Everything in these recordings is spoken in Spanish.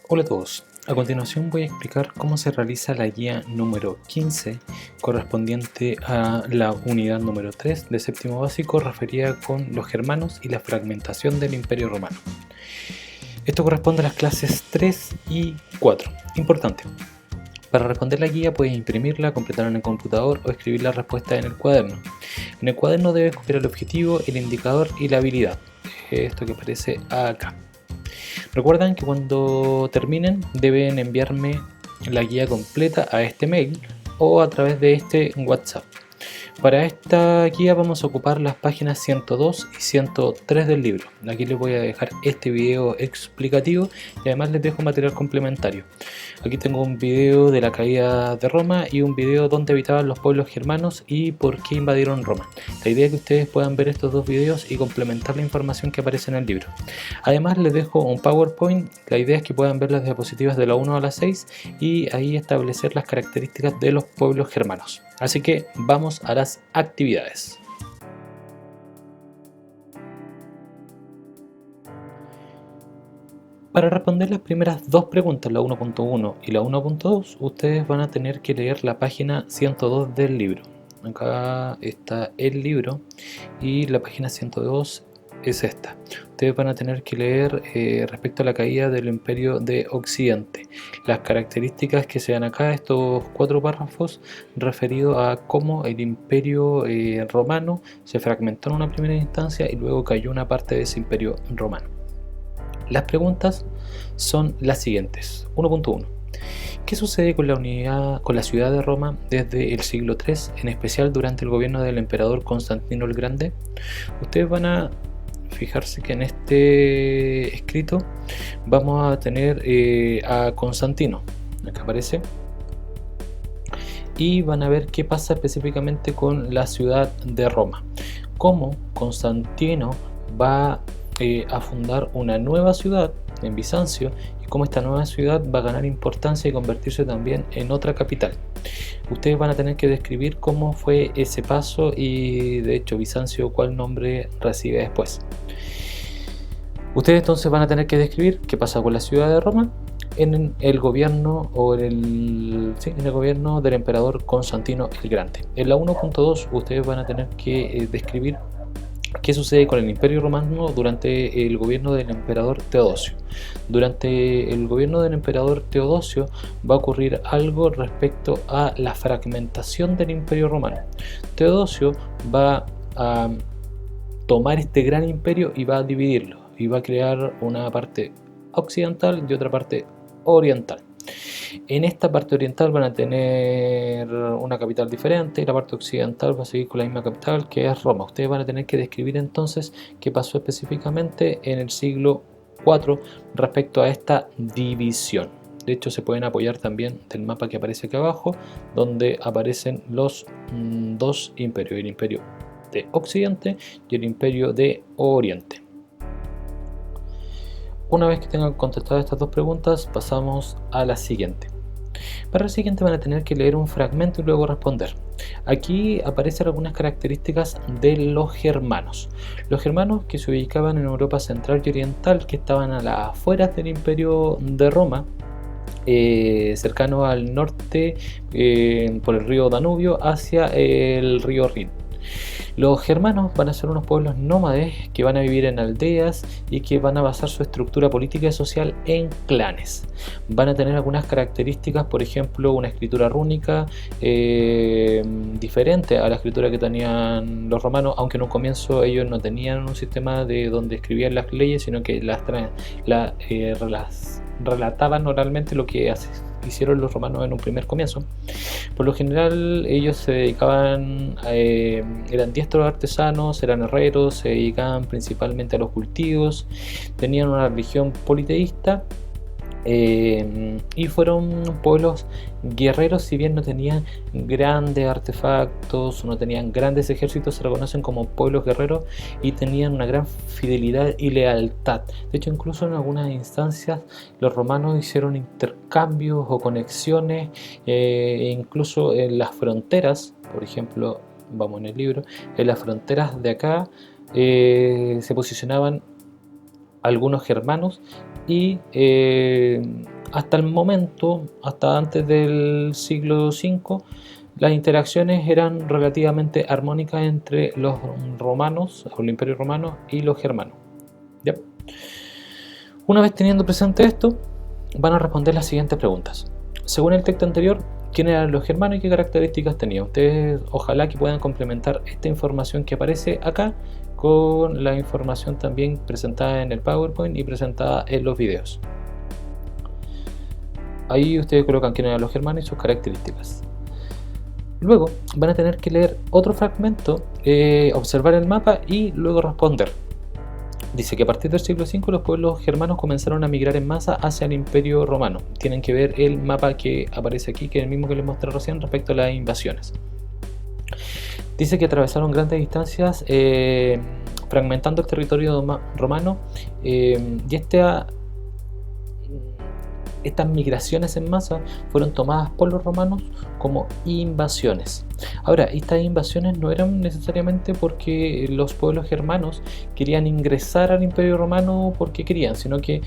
Hola a todos, a continuación voy a explicar cómo se realiza la guía número 15 correspondiente a la unidad número 3 de séptimo básico referida con los germanos y la fragmentación del Imperio Romano. Esto corresponde a las clases 3 y 4. Importante, para responder la guía puedes imprimirla, completarla en el computador o escribir la respuesta en el cuaderno. En el cuaderno debes copiar el objetivo, el indicador y la habilidad, esto que aparece acá. Recuerden que cuando terminen deben enviarme la guía completa a este mail o a través de este WhatsApp. Para esta guía vamos a ocupar las páginas 102 y 103 del libro. Aquí les voy a dejar este video explicativo y además les dejo material complementario. Aquí tengo un video de la caída de Roma y un video donde habitaban los pueblos germanos y por qué invadieron Roma. La idea es que ustedes puedan ver estos dos videos y complementar la información que aparece en el libro. Además les dejo un PowerPoint, la idea es que puedan ver las diapositivas de la 1 a la 6 y ahí establecer las características de los pueblos germanos. Así que vamos a las actividades. Para responder las primeras dos preguntas, la 1.1 y la 1.2, ustedes van a tener que leer la página 102 del libro. Acá está el libro y la página 102 es esta. Ustedes van a tener que leer respecto a la caída del Imperio de Occidente. Las características que se dan acá, estos 4 párrafos referidos a cómo el Imperio romano se fragmentó en una primera instancia y luego cayó una parte de ese Imperio romano. Las preguntas son las siguientes. 1.1. ¿Qué sucede con la ciudad de Roma desde el siglo III, en especial durante el gobierno del emperador Constantino el Grande? Ustedes van a fijarse que en este escrito vamos a tener a Constantino, acá aparece, y van a ver qué pasa específicamente con la ciudad de Roma, cómo Constantino va a fundar una nueva ciudad en Bizancio y cómo esta nueva ciudad va a ganar importancia y convertirse también en otra capital. Ustedes van a tener que describir cómo fue ese paso y de hecho Bizancio cuál nombre recibe después. Ustedes entonces van a tener que describir qué pasa con la ciudad de Roma en el gobierno en el gobierno del emperador Constantino el Grande. En la 1.2 ustedes van a tener que describir qué sucede con el Imperio Romano durante el gobierno del emperador Teodosio. Durante el gobierno del emperador Teodosio va a ocurrir algo respecto a la fragmentación del Imperio Romano. Teodosio va a tomar este gran imperio y va a dividirlo y va a crear una parte occidental y otra parte oriental. En esta parte oriental van a tener una capital diferente y la parte occidental va a seguir con la misma capital, que es Roma. Ustedes van a tener que describir entonces qué pasó específicamente en el siglo IV respecto a esta división. De hecho, se pueden apoyar también del mapa que aparece aquí abajo, donde aparecen los dos imperios, el imperio de Occidente y el imperio de Oriente. Una vez que tengan contestado estas dos preguntas, pasamos a la siguiente. Para la siguiente van a tener que leer un fragmento y luego responder. Aquí aparecen algunas características de los germanos. Los germanos que se ubicaban en Europa Central y Oriental, que estaban a las afueras del Imperio de Roma, cercano al norte por el río Danubio hacia el río Rin. Los germanos van a ser unos pueblos nómades que van a vivir en aldeas y que van a basar su estructura política y social en clanes. Van a tener algunas características, por ejemplo, una escritura rúnica diferente a la escritura que tenían los romanos, aunque en un comienzo ellos no tenían un sistema de donde escribían las leyes, sino que las relataban oralmente lo que hicieron los romanos en un primer comienzo. Por lo general ellos se dedicaban, eran diestros artesanos, eran herreros, se dedicaban principalmente a los cultivos, tenían una religión politeísta y fueron pueblos guerreros. Si bien no tenían grandes artefactos, no tenían grandes ejércitos, se reconocen como pueblos guerreros y tenían una gran fidelidad y lealtad. De hecho, incluso en algunas instancias los romanos hicieron intercambios o conexiones, incluso en las fronteras. Por ejemplo, vamos en el libro, en las fronteras de acá se posicionaban algunos germanos y hasta el momento, hasta antes del siglo V, las interacciones eran relativamente armónicas entre los romanos, o el Imperio Romano, y los germanos. ¿Ya? Una vez teniendo presente esto, van a responder las siguientes preguntas. Según el texto anterior, ¿quién eran los germanos y qué características tenían? Ustedes ojalá que puedan complementar esta información que aparece acá con la información también presentada en el PowerPoint y presentada en los videos. Ahí ustedes colocan quién eran los germanos y sus características. Luego van a tener que leer otro fragmento, observar el mapa y luego responder. Dice que a partir del siglo V los pueblos germanos comenzaron a migrar en masa hacia el Imperio Romano. Tienen que ver el mapa que aparece aquí, que es el mismo que les mostré recién respecto a las invasiones. Dice que atravesaron grandes distancias fragmentando el territorio romano y estas migraciones en masa fueron tomadas por los romanos como invasiones. Ahora, estas invasiones no eran necesariamente porque los pueblos germanos querían ingresar al Imperio Romano porque querían, sino que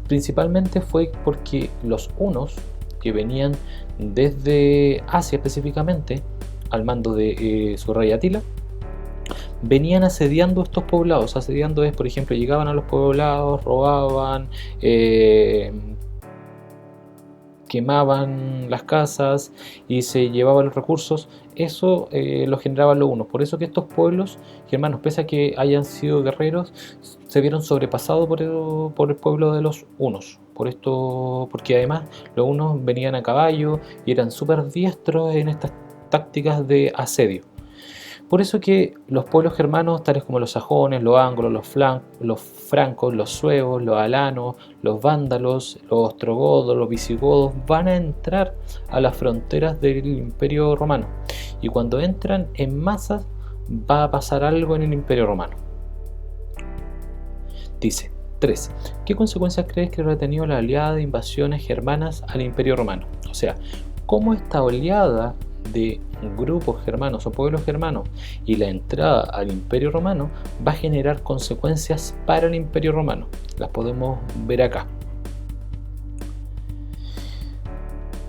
principalmente fue porque los hunos, que venían desde Asia específicamente, al mando de su rey Atila, venían asediando estos poblados. Asediando es, por ejemplo, llegaban a los poblados, robaban, quemaban las casas y se llevaban los recursos. Eso lo generaban los hunos. Por eso que estos pueblos germanos, pese a que hayan sido guerreros, se vieron sobrepasados por el pueblo de los hunos. Por esto, porque además los hunos venían a caballo y eran súper diestros en estas tácticas de asedio. Por eso que los pueblos germanos, tales como los sajones, los anglos, los francos, los suevos, los alanos, los vándalos, los ostrogodos, los visigodos, van a entrar a las fronteras del Imperio Romano. Y cuando entran en masas, va a pasar algo en el Imperio Romano. Dice 3. ¿Qué consecuencias crees que habrá tenido la oleada de invasiones germanas al Imperio Romano? O sea, ¿cómo esta oleada de grupos germanos o pueblos germanos y la entrada al Imperio Romano va a generar consecuencias para el Imperio Romano? Las podemos ver acá.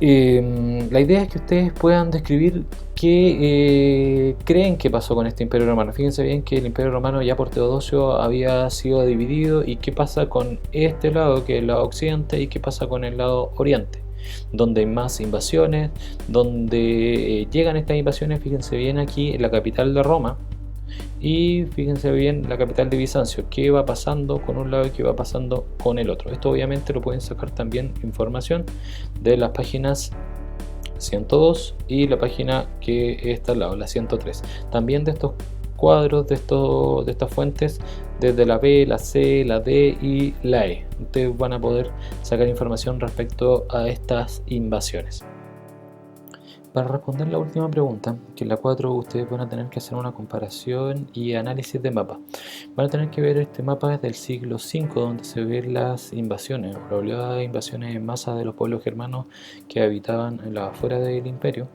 La idea es que ustedes puedan describir qué creen que pasó con este Imperio Romano. Fíjense bien que el Imperio Romano ya por Teodosio había sido dividido, y qué pasa con este lado, que es el lado occidente, y qué pasa con el lado oriente, donde hay más invasiones, donde llegan estas invasiones. Fíjense bien aquí en la capital de Roma, y fíjense bien la capital de Bizancio, qué va pasando con un lado y qué va pasando con el otro. Esto obviamente lo pueden sacar también información de las páginas 102 y la página que está al lado, la 103. También de estos cuadros, de estas fuentes, desde la B, la C, la D y la E. Ustedes van a poder sacar información respecto a estas invasiones. Para responder la última pregunta, que es la 4, ustedes van a tener que hacer una comparación y análisis de mapa. Van a tener que ver este mapa desde el siglo V, donde se ven las invasiones, o la oleada de invasiones en masa de los pueblos germanos que habitaban en las afueras del imperio,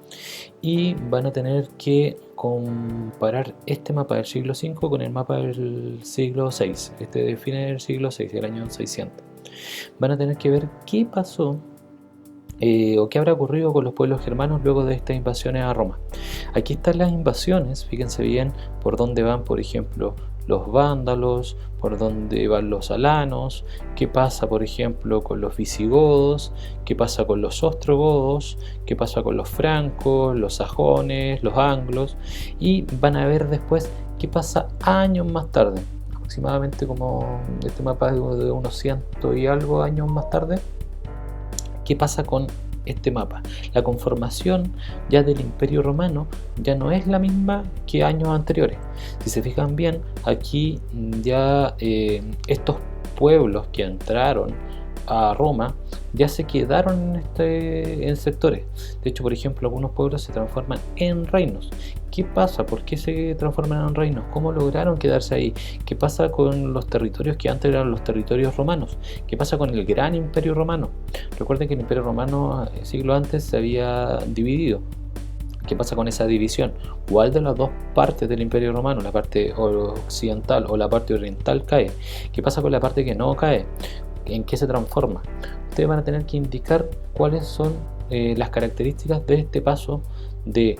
y van a tener que comparar este mapa del siglo V con el mapa del siglo VI. Este define el siglo VI, el año 600. Van a tener que ver qué pasó o qué habrá ocurrido con los pueblos germanos luego de estas invasiones a Roma. Aquí están las invasiones, fíjense bien por dónde van, por ejemplo, los vándalos, por dónde van los alanos, qué pasa, por ejemplo, con los visigodos, qué pasa con los ostrogodos, qué pasa con los francos, los sajones, los anglos, y van a ver después qué pasa años más tarde, aproximadamente como este mapa de unos 100 y algo años más tarde. ¿Qué pasa con este mapa? La conformación ya del Imperio Romano ya no es la misma que años anteriores. Si se fijan bien, aquí ya estos pueblos que entraron a Roma ya se quedaron en sectores. De hecho, por ejemplo, algunos pueblos se transforman en reinos. ¿Qué pasa? ¿Por qué se transforman en reinos? ¿Cómo lograron quedarse ahí? ¿Qué pasa con los territorios que antes eran los territorios romanos? ¿Qué pasa con el gran Imperio Romano? Recuerden que el Imperio Romano siglo antes se había dividido. ¿Qué pasa con esa división? ¿Cuál de las dos partes del Imperio Romano, la parte occidental o la parte oriental, cae? ¿Qué pasa con la parte que no cae? ¿En qué se transforma? ustedes van a tener que indicar cuáles son las características de este paso de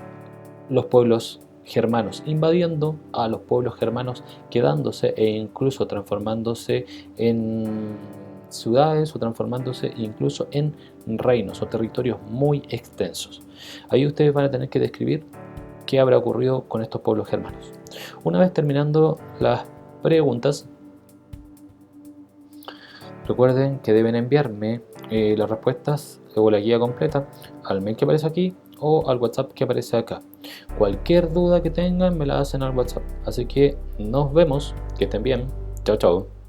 los pueblos germanos invadiendo a los pueblos germanos quedándose e incluso transformándose en ciudades o transformándose incluso en reinos o territorios muy extensos. Ahí ustedes van a tener que describir qué habrá ocurrido con estos pueblos germanos. Una vez terminando las preguntas, recuerden que deben enviarme las respuestas o la guía completa al mail que aparece aquí o al WhatsApp que aparece acá. Cualquier duda que tengan me la hacen al WhatsApp. Así que nos vemos, que estén bien. Chao, chao.